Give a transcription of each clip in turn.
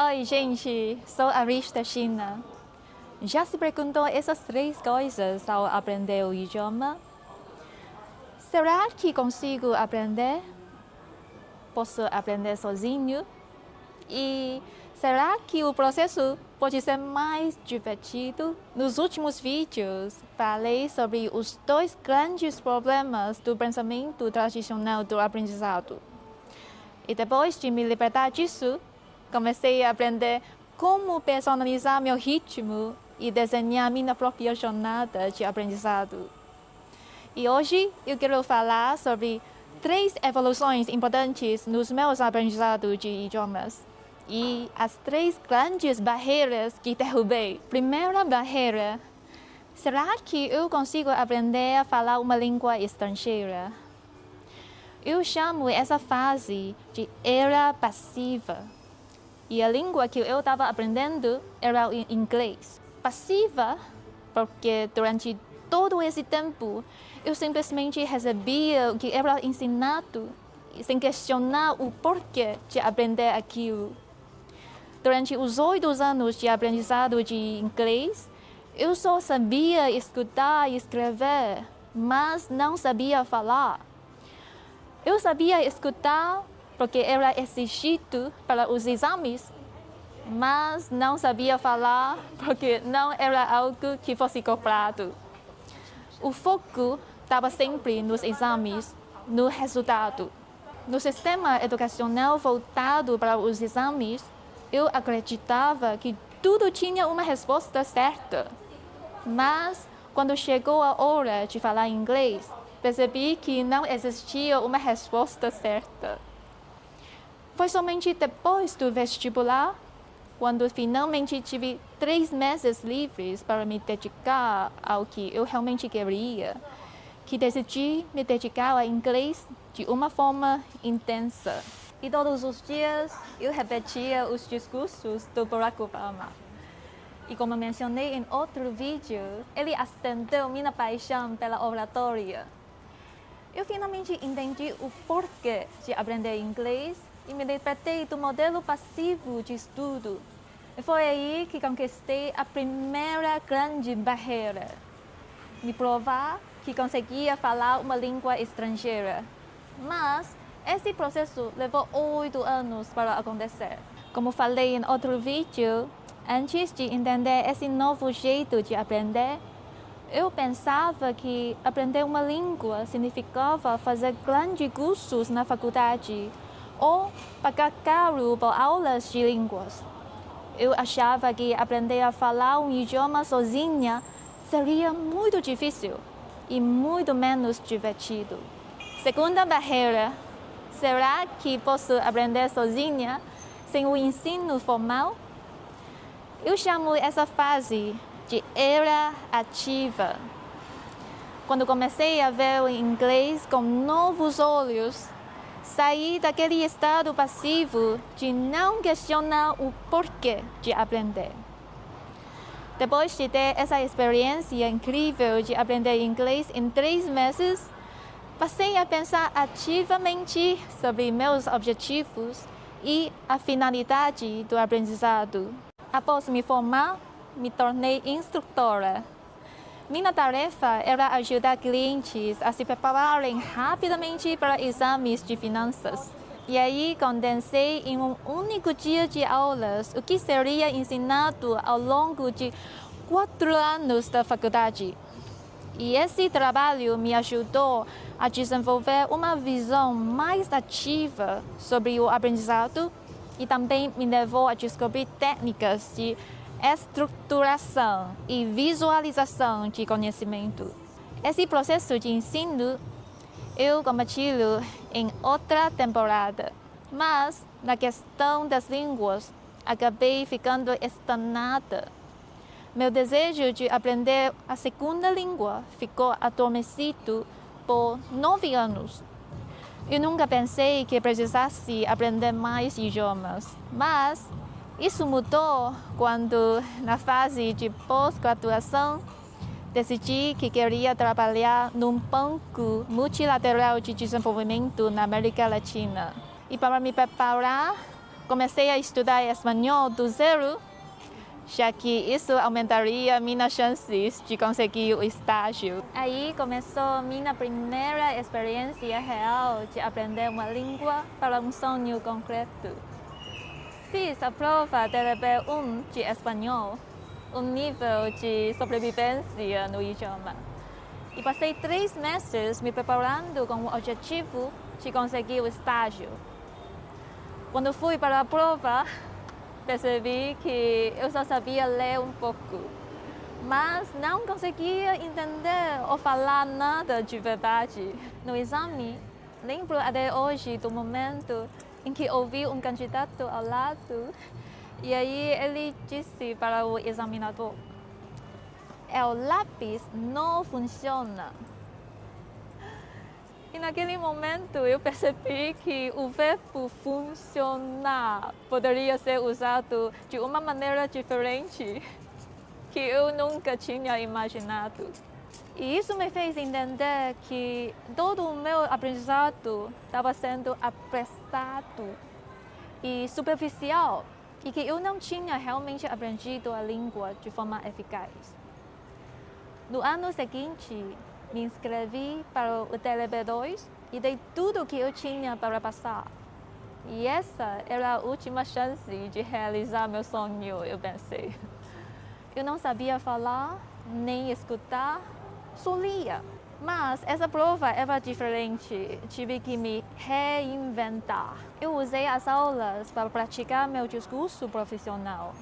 Oi, gente, sou a Rich da China. Já se perguntou essas três coisas ao aprender o idioma? Será que consigo aprender? Posso aprender sozinho? E será que o processo pode ser mais divertido? Nos últimos vídeos, falei sobre os dois grandes problemas do pensamento tradicional do aprendizado. E depois de me libertar disso, comecei a aprender como personalizar meu ritmo e desenhar minha própria jornada de aprendizado. E hoje eu quero falar sobre três evoluções importantes nos meus aprendizados de idiomas e as três grandes barreiras que derrubei. Primeira barreira: será que eu consigo aprender a falar uma língua estrangeira? Eu chamo essa fase de era passiva. E a língua que eu estava aprendendo era o inglês. Passiva, porque durante todo esse tempo eu simplesmente recebia o que era ensinado, sem questionar o porquê de aprender aquilo. Durante os 8 anos de aprendizado de inglês, eu só sabia escutar e escrever, mas não sabia falar. Eu sabia escutar porque era exigido para os exames, mas não sabia falar porque não era algo que fosse cobrado. O foco estava sempre nos exames, no resultado. No sistema educacional voltado para os exames, eu acreditava que tudo tinha uma resposta certa. Mas, quando chegou a hora de falar inglês, percebi que não existia uma resposta certa. Foi somente depois do vestibular, quando finalmente tive 3 meses livres para me dedicar ao que eu realmente queria, que decidi me dedicar ao inglês de uma forma intensa. E todos os dias eu repetia os discursos do Barack Obama. E como mencionei em outro vídeo, ele acendeu minha paixão pela oratória. Eu finalmente entendi o porquê de aprender inglês e me libertei do modelo passivo de estudo. E foi aí que conquistei a primeira grande barreira: me provar que conseguia falar uma língua estrangeira. Mas esse processo levou 8 anos para acontecer. Como falei em outro vídeo, antes de entender esse novo jeito de aprender, eu pensava que aprender uma língua significava fazer grandes cursos na faculdade ou pagar caro por aulas de línguas. Eu achava que aprender a falar um idioma sozinha seria muito difícil e muito menos divertido. Segunda barreira: será que posso aprender sozinha sem o ensino formal? Eu chamo essa fase de era ativa. Quando comecei a ver o inglês com novos olhos, saí daquele estado passivo de não questionar o porquê de aprender. Depois de ter essa experiência incrível de aprender inglês em 3 meses, passei a pensar ativamente sobre meus objetivos e a finalidade do aprendizado. Após me formar, me tornei instrutora. Minha tarefa era ajudar clientes a se prepararem rapidamente para exames de finanças. E aí condensei em um único dia de aulas o que seria ensinado ao longo de 4 anos da faculdade. E esse trabalho me ajudou a desenvolver uma visão mais ativa sobre o aprendizado e também me levou a descobrir técnicas de estruturação e visualização de conhecimento. Esse processo de ensino eu compartilho em outra temporada, mas na questão das línguas acabei ficando estagnada. Meu desejo de aprender a segunda língua ficou adormecido por 9 anos. Eu nunca pensei que precisasse aprender mais idiomas, mas isso mudou quando, na fase de pós-graduação, decidi que queria trabalhar num banco multilateral de desenvolvimento na América Latina. E para me preparar comecei a estudar espanhol do zero, já que isso aumentaria minhas chances de conseguir o estágio. Aí começou minha primeira experiência real de aprender uma língua para um sonho concreto. Fiz a prova de nível 1 de espanhol, um nível de sobrevivência no idioma. E passei 3 meses me preparando com o objetivo de conseguir o estágio. Quando fui para a prova, percebi que eu só sabia ler um pouco, mas não conseguia entender ou falar nada de verdade. No exame, lembro até hoje do momento em que ouvi um candidato ao lado e aí ele disse para o examinador: o lápis não funciona. E naquele momento eu percebi que o verbo funcionar poderia ser usado de uma maneira diferente que eu nunca tinha imaginado. E isso me fez entender que todo o meu aprendizado estava sendo apressado e superficial e que eu não tinha realmente aprendido a língua de forma eficaz. No ano seguinte, me inscrevi para o TLB2 e dei tudo o que eu tinha para passar. E essa era a última chance de realizar meu sonho, eu pensei. Eu não sabia falar, nem escutar, só lia. Mas essa prova era diferente, tive que me reinventar. Eu usei as aulas para praticar meu discurso profissional,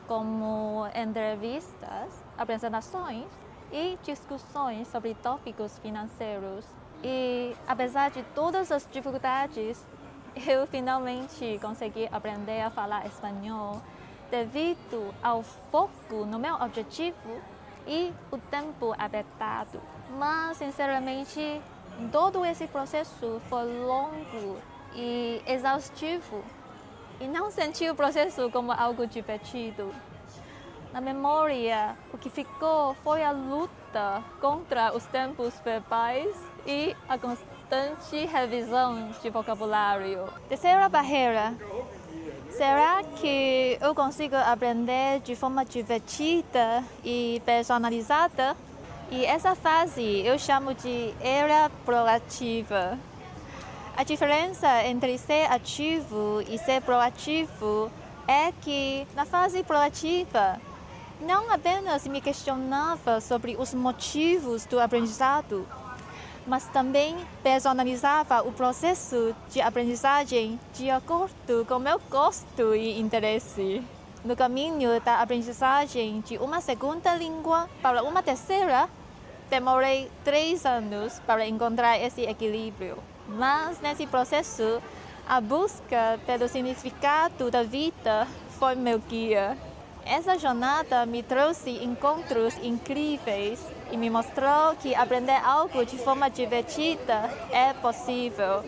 como entrevistas, apresentações e discussões sobre tópicos financeiros. E apesar de todas as dificuldades, eu finalmente consegui aprender a falar espanhol devido ao foco no meu objetivo e o tempo apertado. Mas, sinceramente, todo esse processo foi longo e exaustivo e não senti o processo como algo divertido. Na memória, o que ficou foi a luta contra os tempos verbais e a constante revisão de vocabulário. Terceira barreira. Será que eu consigo aprender de forma divertida e personalizada? E essa fase eu chamo de era proativa. A diferença entre ser ativo e ser proativo é que na fase proativa, não apenas me questionava sobre os motivos do aprendizado, mas também personalizava o processo de aprendizagem de acordo com meu gosto e interesse. No caminho da aprendizagem de uma segunda língua para uma terceira, demorei 3 anos para encontrar esse equilíbrio. Mas nesse processo, a busca pelo significado da vida foi meu guia. Essa jornada me trouxe encontros incríveis e me mostrou que aprender algo de forma divertida é possível.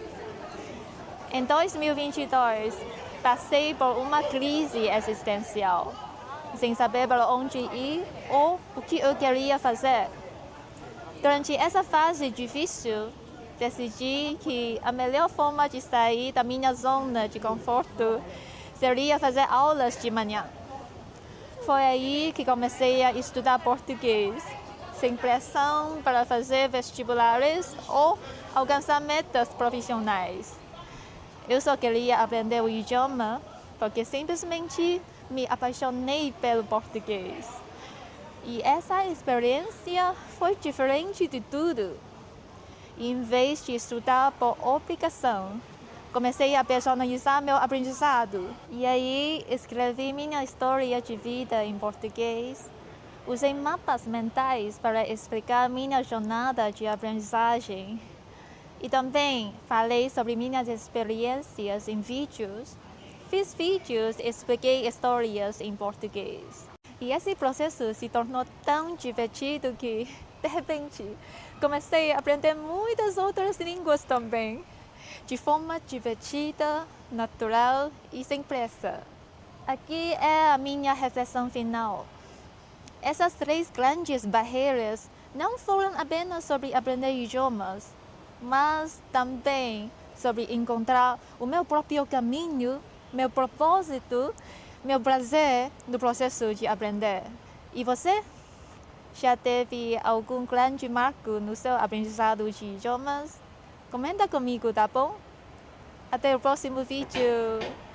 Em 2022, passei por uma crise existencial, sem saber para onde ir ou o que eu queria fazer. Durante essa fase difícil, decidi que a melhor forma de sair da minha zona de conforto seria fazer aulas de manhã. Foi aí que comecei a estudar português, sem pressão para fazer vestibulares ou alcançar metas profissionais. Eu só queria aprender o idioma porque simplesmente me apaixonei pelo português. E essa experiência foi diferente de tudo. Em vez de estudar por obrigação, comecei a personalizar meu aprendizado. E aí escrevi minha história de vida em português. Usei mapas mentais para explicar minha jornada de aprendizagem. E também falei sobre minhas experiências em vídeos. Fiz vídeos e expliquei histórias em português. E esse processo se tornou tão divertido que, de repente, comecei a aprender muitas outras línguas também, de forma divertida, natural e sem pressa. Aqui é a minha reflexão final. Essas 3 grandes barreiras não foram apenas sobre aprender idiomas, mas também sobre encontrar o meu próprio caminho meu propósito, meu prazer no processo de aprender. E você? Já teve algum grande marco no seu aprendizado de idiomas? Comenta comigo, tá bom? Até o próximo vídeo!